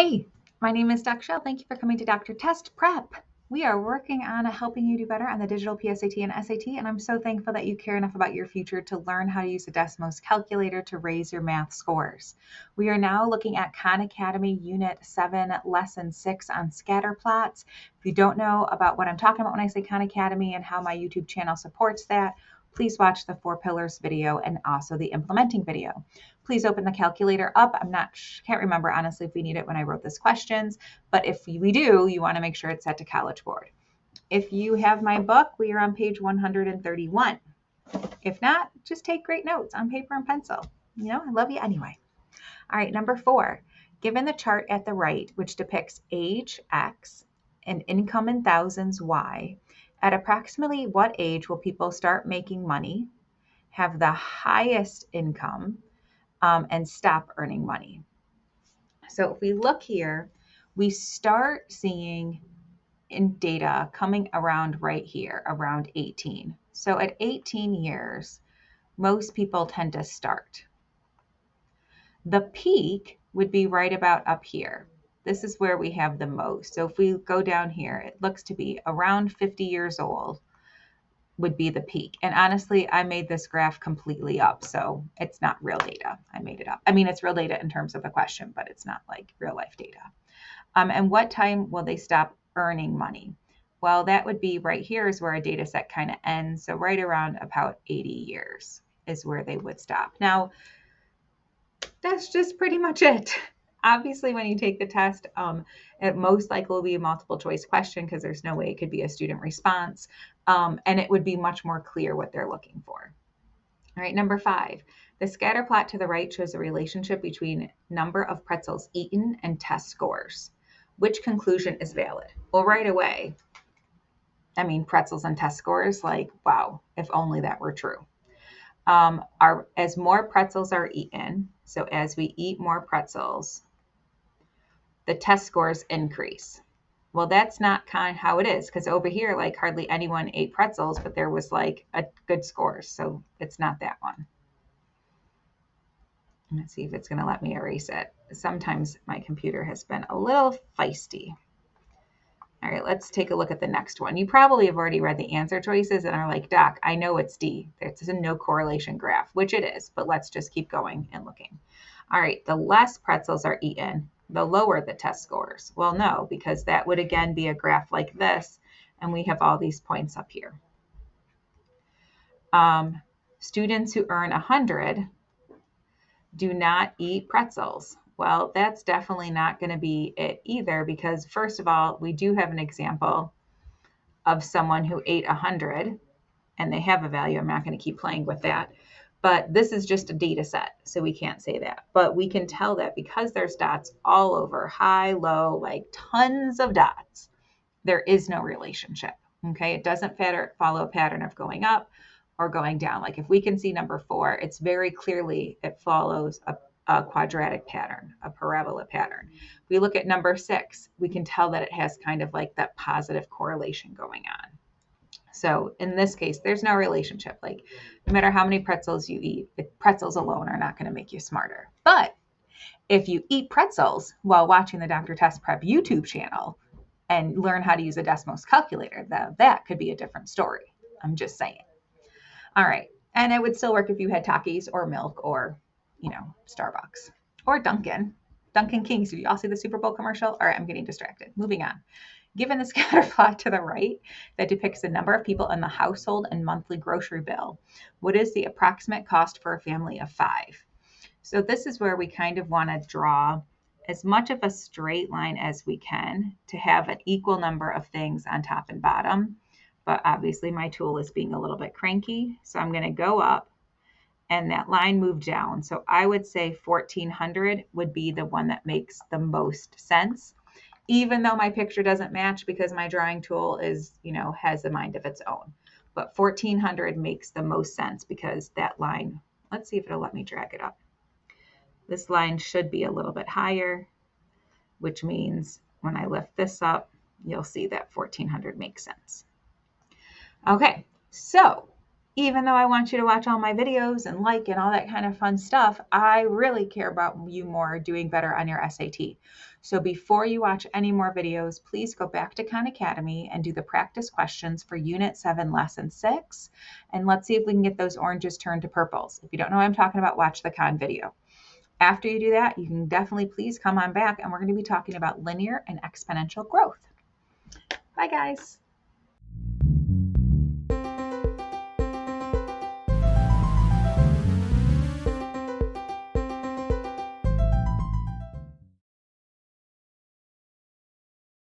Hey, my name is Dr. Chelle. Thank you for coming to Dr. Test Prep. We are working on helping you do better on the Digital PSAT and SAT, and I'm so thankful that you care enough about your future to learn how to use the Desmos calculator to raise your math scores. We are now looking at Khan Academy Unit 7, Lesson 6 on Scatterplots. If you don't know about what I'm talking about when I say Khan Academy and how my YouTube channel supports that, please watch the 4 pillars video and also the implementing video. Please open the calculator up. Can't remember honestly if we need it when I wrote this questions, but if we do, you want to make sure it's set to College Board. If you have my book, we are on page 131. If not, just take great notes on paper and pencil. I love you anyway. All right, number 4. Given the chart at the right, which depicts age X and income in thousands Y, at approximately what age will people start making money, have the highest income, and stop earning money? So if we look here, we start seeing in data coming around right here, around 18. So at 18 years, most people tend to start. The peak would be right about up here. This is where we have the most. So if we go down here, it looks to be around 50 years old would be the peak. And honestly, I made this graph completely up, so it's not real data. I made it up. I mean, it's real data in terms of the question, but it's not like real life data. And what time will they stop earning money? Well, that would be right here is where a data set kind of ends. So right around about 80 years is where they would stop. Now, that's just pretty much it. Obviously, when you take the test, it most likely will be a multiple choice question because there's no way it could be a student response. And it would be much more clear what they're looking for. All right, number 5. The scatter plot to the right shows a relationship between number of pretzels eaten and test scores. Which conclusion is valid? Well, right away, I mean, pretzels and test scores, like, wow, if only that were true. As more pretzels are eaten, so as we eat more pretzels, the test scores increase. Well, that's not kind of how it is, because over here, like hardly anyone ate pretzels, but there was like a good score. So it's not that one. Let's see if it's going to let me erase it. Sometimes my computer has been a little feisty. All right, let's take a look at the next one. You probably have already read the answer choices and are like, Doc, I know it's D. It's a no correlation graph, which it is, but let's just keep going and looking. All right, the less pretzels are eaten, the lower the test scores. Well, no, because that would again be a graph like this, and we have all these points up here. Students who earn 100 do not eat pretzels. Well, that's definitely not going to be it either, because first of all, we do have an example of someone who ate 100 and they have a value. I'm not going to keep playing with that, but this is just a data set, so we can't say that. But we can tell that because there's dots all over, high, low, like tons of dots, there is no relationship. Okay, it doesn't follow a pattern of going up or going down. Like if we can see number 4, it's very clearly, it follows a quadratic pattern, a parabola pattern. If we look at number 6, we can tell that it has kind of like that positive correlation going on. So in this case, there's no relationship. Like no matter how many pretzels you eat, pretzels alone are not going to make you smarter. But if you eat pretzels while watching the Dr. Test Prep YouTube channel and learn how to use a Desmos calculator, that could be a different story. I'm just saying. All right. And it would still work if you had Takis or milk or, Starbucks or Dunkin' Kings. Did you all see the Super Bowl commercial? All right, I'm getting distracted. Moving on. Given the scatter plot to the right that depicts the number of people in the household and monthly grocery bill, what is the approximate cost for a family of 5? So this is where we kind of want to draw as much of a straight line as we can to have an equal number of things on top and bottom. But obviously my tool is being a little bit cranky. So I'm going to go up and that line moved down. So I would say 1,400 would be the one that makes the most sense, even though my picture doesn't match because my drawing tool is, has a mind of its own. But 1,400 makes the most sense because that line, let's see if it'll let me drag it up. This line should be a little bit higher, which means when I lift this up, you'll see that 1,400 makes sense. Okay, so Even though I want you to watch all my videos and like and all that kind of fun stuff, I really care about you more doing better on your SAT. So before you watch any more videos, please go back to Khan Academy and do the practice questions for Unit 7, Lesson 6. And let's see if we can get those oranges turned to purples. If you don't know what I'm talking about, watch the Khan video. After you do that, you can definitely please come on back and we're going to be talking about linear and exponential growth. Bye, guys.